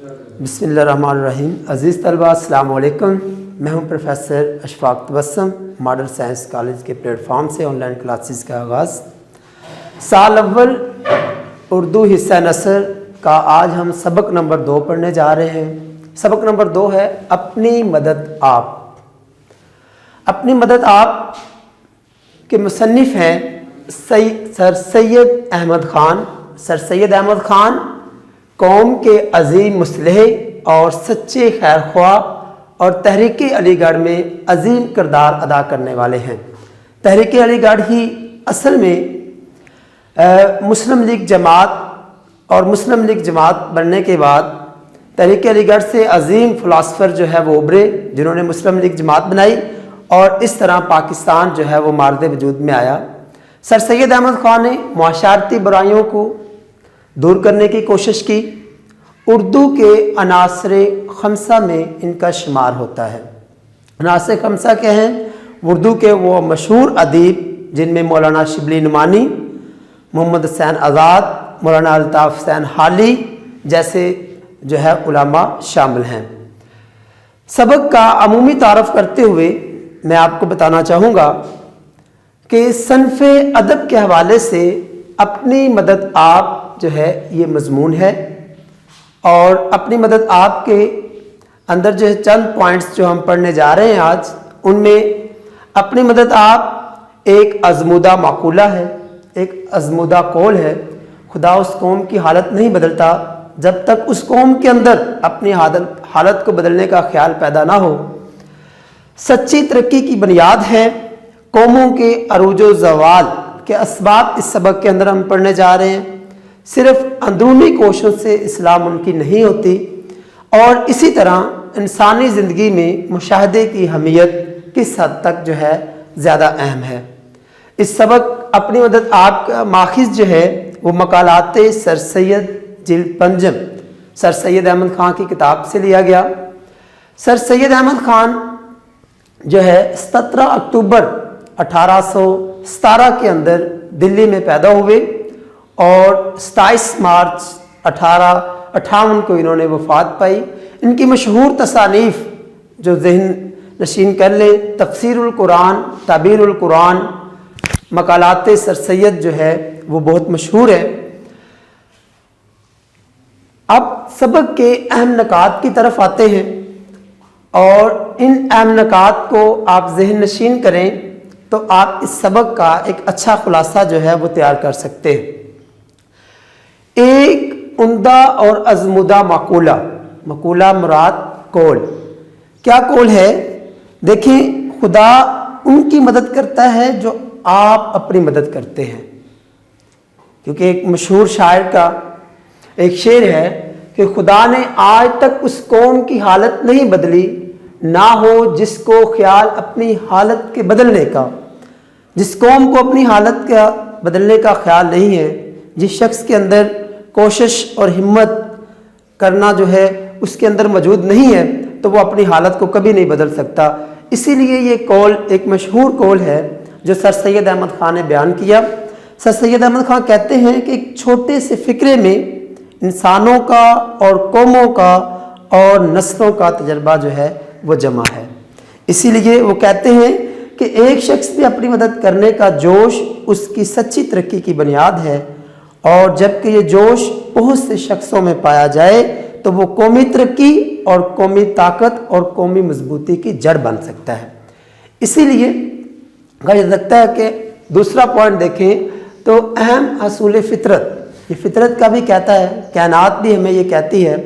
بسم اللہ الرحمن الرحیم۔ عزیز طلبہ السلام علیکم، میں ہوں پروفیسر اشفاق تبسم، ماڈرن سائنس کالج کے پلیٹ فارم سے آن لائن کلاسز کا آغاز۔ سال اول اردو حصہ نثر کا آج ہم سبق نمبر 2 پڑھنے جا رہے ہیں۔ سبق نمبر 2 ہے اپنی مدد آپ۔ اپنی مدد آپ کے مصنف ہیں سر سید احمد خان۔ سر سید احمد خان قوم کے عظیم مصلح اور سچے خیر خواہ اور تحریک علی گڑھ میں عظیم کردار ادا کرنے والے ہیں۔ تحریک علی گڑھ ہی اصل میں مسلم لیگ جماعت اور مسلم لیگ جماعت بننے کے بعد تحریک علی گڑھ سے عظیم فلاسفر جو ہے وہ ابھرے، جنہوں نے مسلم لیگ جماعت بنائی اور اس طرح پاکستان جو ہے وہ مارد وجود میں آیا۔ سر سید احمد خان نے معاشرتی برائیوں کو دور کرنے کی کوشش کی۔ اردو کے عناصر خمسہ میں ان کا شمار ہوتا ہے۔ عناصر خمسہ کیا ہیں؟ اردو کے وہ مشہور ادیب جن میں مولانا شبلی نعمانی، محمد حسین آزاد، مولانا الطاف حسین حالی جیسے جو ہے علماء شامل ہیں۔ سبق کا عمومی تعارف کرتے ہوئے میں آپ کو بتانا چاہوں گا کہ صنف ادب کے حوالے سے اپنی مدد آپ جو ہے یہ مضمون ہے، اور اپنی مدد آپ کے اندر جو ہے چند پوائنٹس جو ہم پڑھنے جا رہے ہیں آج، ان میں اپنی مدد آپ ایک ازمودہ معقولہ ہے، ایک ازمودہ قول ہے۔ خدا اس قوم کی حالت نہیں بدلتا جب تک اس قوم کے اندر اپنی حالت کو بدلنے کا خیال پیدا نہ ہو۔ سچی ترقی کی بنیاد ہے۔ قوموں کے عروج و زوال کے اسباب اس سبق کے اندر ہم پڑھنے جا رہے ہیں۔ صرف اندرونی کوششوں سے اصلاح ممکن نہیں ہوتی، اور اسی طرح انسانی زندگی میں مشاہدے کی اہمیت کس حد تک جو ہے زیادہ اہم ہے۔ اس سبق اپنی مدد آپ کا ماخذ جو ہے وہ مقالات سر سید جلد پنجم سر سید احمد خان کی کتاب سے لیا گیا۔ سر سید احمد خان جو ہے 17 اکتوبر 1817 کے اندر دلی میں پیدا ہوئے اور 27 مارچ 1858 کو انہوں نے وفات پائی۔ ان کی مشہور تصانیف جو ذہن نشین کر لیں، تفسیر القرآن، تعبیر القرآن، مقالات سر سید جو ہے وہ بہت مشہور ہے۔ اب سبق کے اہم نکات کی طرف آتے ہیں، اور ان اہم نکات کو آپ ذہن نشین کریں تو آپ اس سبق کا ایک اچھا خلاصہ جو ہے وہ تیار کر سکتے ہیں۔ ایک عمدہ اور ازمودہ معقولہ، معقولہ مراد قول۔ کیا قول ہے؟ دیکھیں، خدا ان کی مدد کرتا ہے جو آپ اپنی مدد کرتے ہیں، کیونکہ ایک مشہور شاعر کا ایک شعر ہے کہ خدا نے آج تک اس قوم کی حالت نہیں بدلی، نہ ہو جس کو خیال اپنی حالت کے بدلنے کا۔ جس قوم کو اپنی حالت کا بدلنے کا خیال نہیں ہے، جس شخص کے اندر کوشش اور ہمت کرنا جو ہے اس کے اندر موجود نہیں ہے، تو وہ اپنی حالت کو کبھی نہیں بدل سکتا۔ اسی لیے یہ قول ایک مشہور قول ہے جو سر سید احمد خان نے بیان کیا۔ سر سید احمد خان کہتے ہیں کہ ایک چھوٹے سے فکرے میں انسانوں کا اور قوموں کا اور نسلوں کا تجربہ جو ہے وہ جمع ہے۔ اسی لیے وہ کہتے ہیں کہ ایک شخص بھی اپنی مدد کرنے کا جوش اس کی سچی ترقی کی بنیاد ہے، اور جب کہ یہ جوش بہت سے شخصوں میں پایا جائے تو وہ قومی ترقی اور قومی طاقت اور قومی مضبوطی کی جڑ بن سکتا ہے۔ اسی لیے کہا جا سکتا ہے کہ دوسرا پوائنٹ دیکھیں تو اہم حصول فطرت، یہ فطرت کا بھی کہتا ہے، کائنات بھی ہمیں یہ کہتی ہے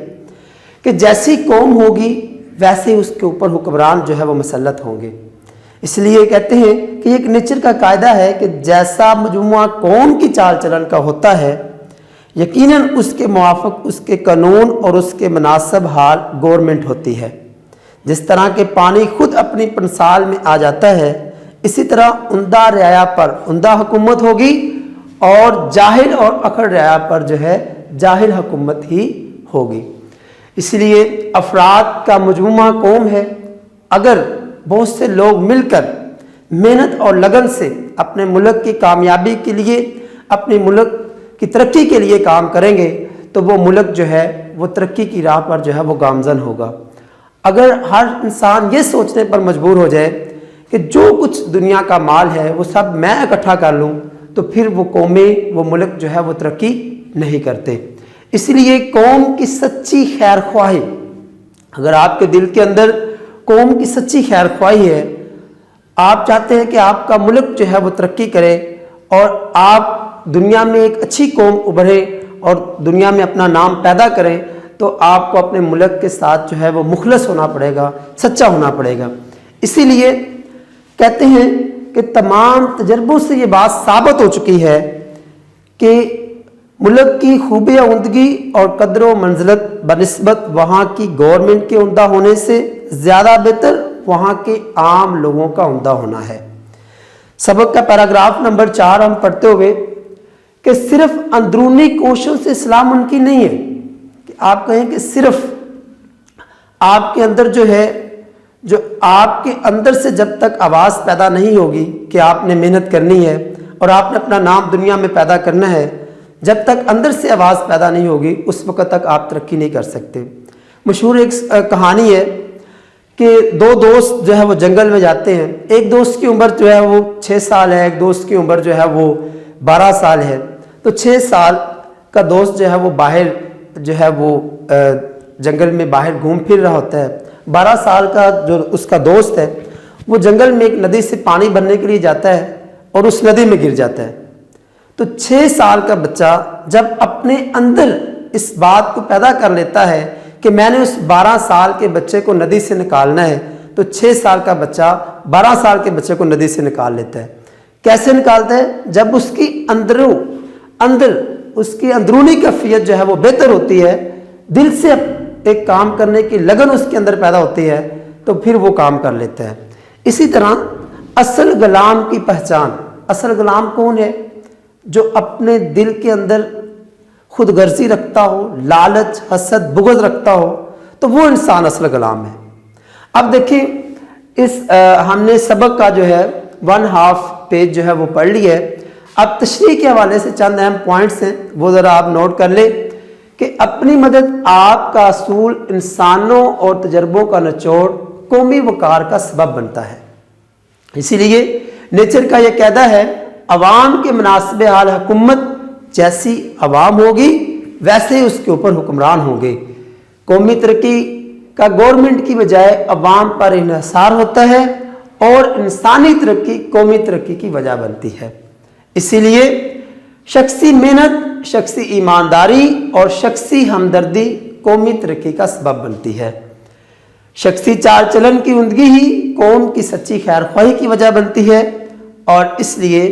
کہ جیسی قوم ہوگی ویسے اس کے اوپر حکمران جو ہے وہ مسلط ہوں گے۔ اس لیے کہتے ہیں کہ ایک نیچر کا قاعدہ ہے کہ جیسا مجموعہ قوم کی چال چلن کا ہوتا ہے، یقیناً اس کے موافق اس کے قانون اور اس کے مناسب حال گورنمنٹ ہوتی ہے۔ جس طرح کہ پانی خود اپنی پنسال میں آ جاتا ہے، اسی طرح عمدہ رعایا پر عمدہ حکومت ہوگی، اور جاہل اور اکڑ رعایا پر جو ہے جاہل حکومت ہی ہوگی۔ اس لیے افراد کا مجموعہ قوم ہے۔ اگر بہت سے لوگ مل کر محنت اور لگن سے اپنے ملک کی کامیابی کے لیے، اپنے ملک کی ترقی کے لیے کام کریں گے تو وہ ملک جو ہے وہ ترقی کی راہ پر جو ہے وہ گامزن ہوگا۔ اگر ہر انسان یہ سوچنے پر مجبور ہو جائے کہ جو کچھ دنیا کا مال ہے وہ سب میں اکٹھا کر لوں، تو پھر وہ قومیں، وہ ملک جو ہے وہ ترقی نہیں کرتے۔ اس لیے قوم کی سچی خیر خواہی، اگر آپ کے دل کے اندر قوم کی سچی خیر خواہی ہے، آپ چاہتے ہیں کہ آپ کا ملک جو ہے وہ ترقی کرے اور آپ دنیا میں ایک اچھی قوم ابھرے اور دنیا میں اپنا نام پیدا کریں، تو آپ کو اپنے ملک کے ساتھ جو ہے وہ مخلص ہونا پڑے گا، سچا ہونا پڑے گا۔ اسی لیے کہتے ہیں کہ تمام تجربوں سے یہ بات ثابت ہو چکی ہے کہ ملک کی خوبی عمدگی اور قدر و منزلت بنسبت وہاں کی گورنمنٹ کے عمدہ ہونے سے زیادہ بہتر وہاں کے عام لوگوں کا عمدہ ہونا ہے۔ سبق کا پیراگراف نمبر 4 ہم پڑھتے ہوئے کہ صرف اندرونی کوششوں سے اصلاح ممکن نہیں ہے، کہ آپ کہیں کہ صرف آپ کے اندر جو ہے، جو آپ کے اندر سے جب تک آواز پیدا نہیں ہوگی کہ آپ نے محنت کرنی ہے اور آپ نے اپنا نام دنیا میں پیدا کرنا ہے، جب تک اندر سے آواز پیدا نہیں ہوگی اس وقت تک آپ ترقی نہیں کر سکتے۔ مشہور ایک کہانی ہے کہ 2 دوست جو ہے وہ جنگل میں جاتے ہیں، ایک دوست کی عمر جو ہے وہ 6 سال ہے، ایک دوست کی عمر جو ہے وہ 12 سال ہے۔ تو 6 سال کا دوست جو ہے وہ باہر جو ہے وہ جنگل میں باہر گھوم پھر رہا ہوتا ہے، 12 سال کا جو اس کا دوست ہے وہ جنگل میں ایک ندی سے پانی بھرنے کے لیے جاتا ہے اور اس ندی میں گر جاتا ہے۔ تو 6 سال کا بچہ جب اپنے اندر اس بات کو پیدا کر لیتا ہے کہ میں نے اس 12 سال کے بچے کو ندی سے نکالنا ہے، تو 6 سال کا بچہ 12 سال کے بچے کو ندی سے نکال لیتا ہے۔ کیسے نکالتا ہے؟ جب اس کی اندر اس کی اندرونی کیفیت جو ہے وہ بہتر ہوتی ہے، دل سے ایک کام کرنے کی لگن اس کے اندر پیدا ہوتی ہے، تو پھر وہ کام کر لیتا ہے۔ اسی طرح اصل غلام کی پہچان، اصل غلام کون ہے؟ جو اپنے دل کے اندر خود غرضی رکھتا ہو، لالچ، حسد، بغض رکھتا ہو، تو وہ انسان اصل غلام ہے۔ اب دیکھیں ہم نے سبق کا جو ہے 1/2 پیج جو ہے وہ پڑھ لی ہے۔ اب تشریح کے حوالے سے چند اہم پوائنٹس ہیں، وہ ذرا آپ نوٹ کر لیں کہ اپنی مدد آپ کا اصول انسانوں اور تجربوں کا نچوڑ قومی وقار کا سبب بنتا ہے۔ اسی لیے نیچر کا یہ قاعدہ ہے، عوام کے مناسب حال حکومت جیسی عوام ہوگی ویسے ہی اس کے اوپر حکمران ہوں گے۔ قومی ترقی کا گورنمنٹ کی بجائے عوام پر انحصار ہوتا ہے اور انسانی ترقی قومی ترقی کی وجہ بنتی ہے۔ اسی لیے شخصی محنت، شخصی ایمانداری اور شخصی ہمدردی قومی ترقی کا سبب بنتی ہے۔ شخصی چال چلن کی عمدگی ہی قوم کی سچی خیر خواہی کی وجہ بنتی ہے، اور اس لیے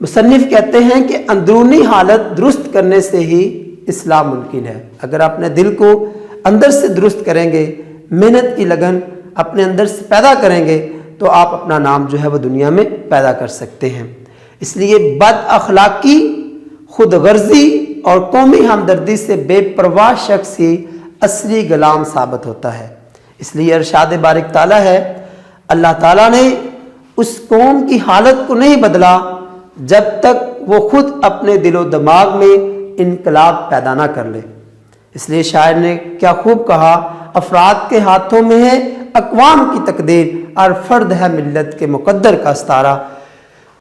مصنف کہتے ہیں کہ اندرونی حالت درست کرنے سے ہی اصلاح ممکن ہے۔ اگر اپنے دل کو اندر سے درست کریں گے، محنت کی لگن اپنے اندر سے پیدا کریں گے، تو آپ اپنا نام جو ہے وہ دنیا میں پیدا کر سکتے ہیں۔ اس لیے بد اخلاقی، خود غرضی اور قومی ہمدردی سے بے پرواہ شخص ہی اصلی غلام ثابت ہوتا ہے۔ اس لیے ارشاد بارک تعالیٰ ہے، اللہ تعالیٰ نے اس قوم کی حالت کو نہیں بدلا جب تک وہ خود اپنے دل و دماغ میں انقلاب پیدا نہ کر لے۔ اس لیے شاعر نے کیا خوب کہا، افراد کے ہاتھوں میں ہے اقوام کی تقدیر، اور فرد ہے ملت کے مقدر کا ستارہ۔